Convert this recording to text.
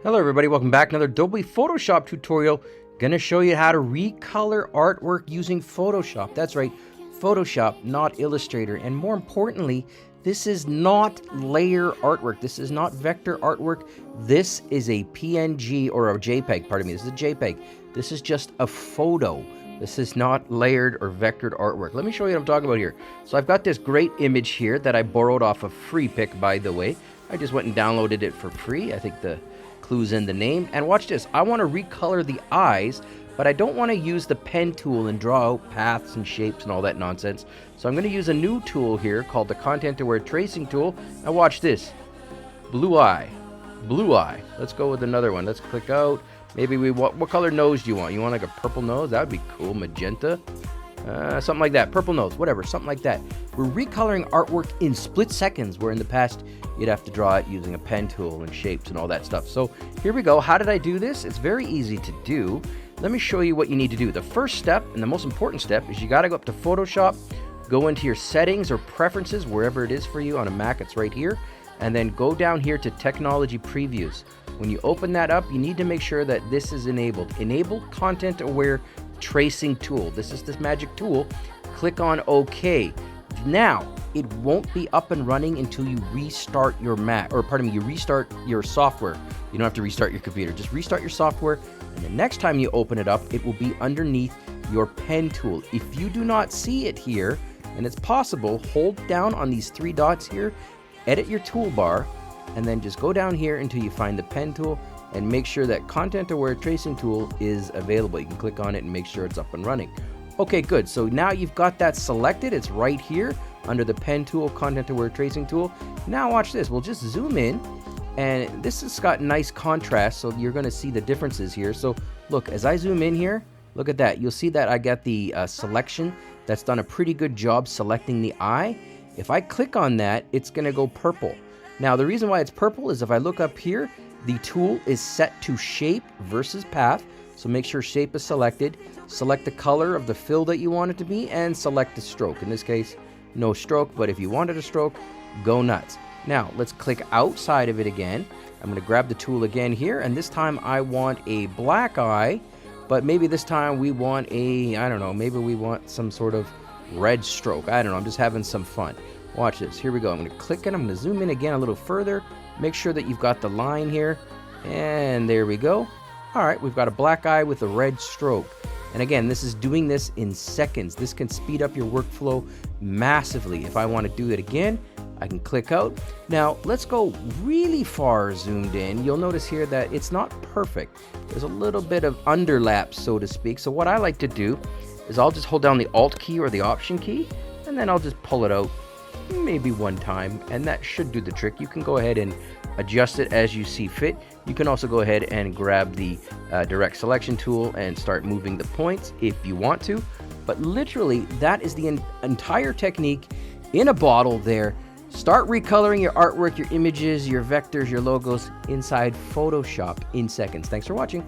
Hello everybody, welcome back. Another Adobe Photoshop tutorial. Gonna show you how to recolor artwork using Photoshop. That's right, Photoshop, not Illustrator. And more importantly, this is not layer artwork. This is not vector artwork. This is a PNG or a JPEG, pardon me. This is a JPEG. This is just a photo. This is not layered or vectored artwork. Let me show you what I'm talking about here. So I've got this great image here that I borrowed off of FreePic, by the way. I just went and downloaded it for free. I think the clues in the name. And watch this. I want to recolor the eyes, but I don't want to use the pen tool and draw out paths and shapes and all that nonsense. So I'm going to use a new tool here called the Content Aware Tracing tool. And watch this. Blue eye. Blue eye. Let's go with another one. Let's click out. Maybe what color nose do you want? You want like a purple nose? That would be cool. Magenta. Something like that. Purple nose. Whatever. Something like that. We're recoloring artwork in split seconds, where in the past you'd have to draw it using a pen tool and shapes and all that stuff. So here we go. How did I do this? It's very easy to do. Let me show you what you need to do. The first step, and the most important step, is you got to go up to Photoshop, go into your settings or preferences, wherever it is for you. On a Mac, it's right here. And then go down here to Technology Previews. When you open that up, you need to make sure that this is enabled. Enable Content Aware Tracing Tool. This is this magic tool. Click on OK. Now, it won't be up and running until you restart your Mac, or pardon me, you restart your software. You don't have to restart your computer, just restart your software, and the next time you open it up, it will be underneath your pen tool. If you do not see it here, and it's possible, hold down on these three dots here, edit your toolbar, and then just go down here until you find the pen tool, and make sure that Content Aware Tracing Tool is available. You can click on it and make sure it's up and running. Okay, good. So now you've got that selected. It's right here under the pen tool, Content Aware Tracing Tool. Now watch this. We'll just zoom in, and this has got nice contrast, so you're going to see the differences here. So look, as I zoom in here, look at that. You'll see that I got the selection that's done a pretty good job selecting the eye. If I click on that, it's going to go purple. Now, the reason why it's purple is if I look up here, the tool is set to shape versus path. So make sure shape is selected. Select the color of the fill that you want it to be, and select the stroke. In this case, no stroke, but if you wanted a stroke, go nuts. Now, let's click outside of it again. I'm going to grab the tool again here, and this time I want a black eye, but maybe this time we want a, I don't know, maybe we want some sort of red stroke. I don't know, I'm just having some fun. Watch this. Here we go. I'm going to click it. I'm going to zoom in again a little further. Make sure that you've got the line here, and there we go. All right, we've got a black eye with a red stroke. And again, this is doing this in seconds. This can speed up your workflow massively. If I want to do it again, I can click out. Now, let's go really far zoomed in. You'll notice here that it's not perfect. There's a little bit of underlap, so to speak. So what I like to do is I'll just hold down the Alt key or the Option key, and then I'll just pull it out maybe one time, and that should do the trick. You can go ahead and adjust it as you see fit. You can also go ahead and grab the direct selection tool and start moving the points if you want to. But literally, that is the entire technique in a bottle there. Start recoloring your artwork, your images, your vectors, your logos inside Photoshop in seconds. Thanks for watching.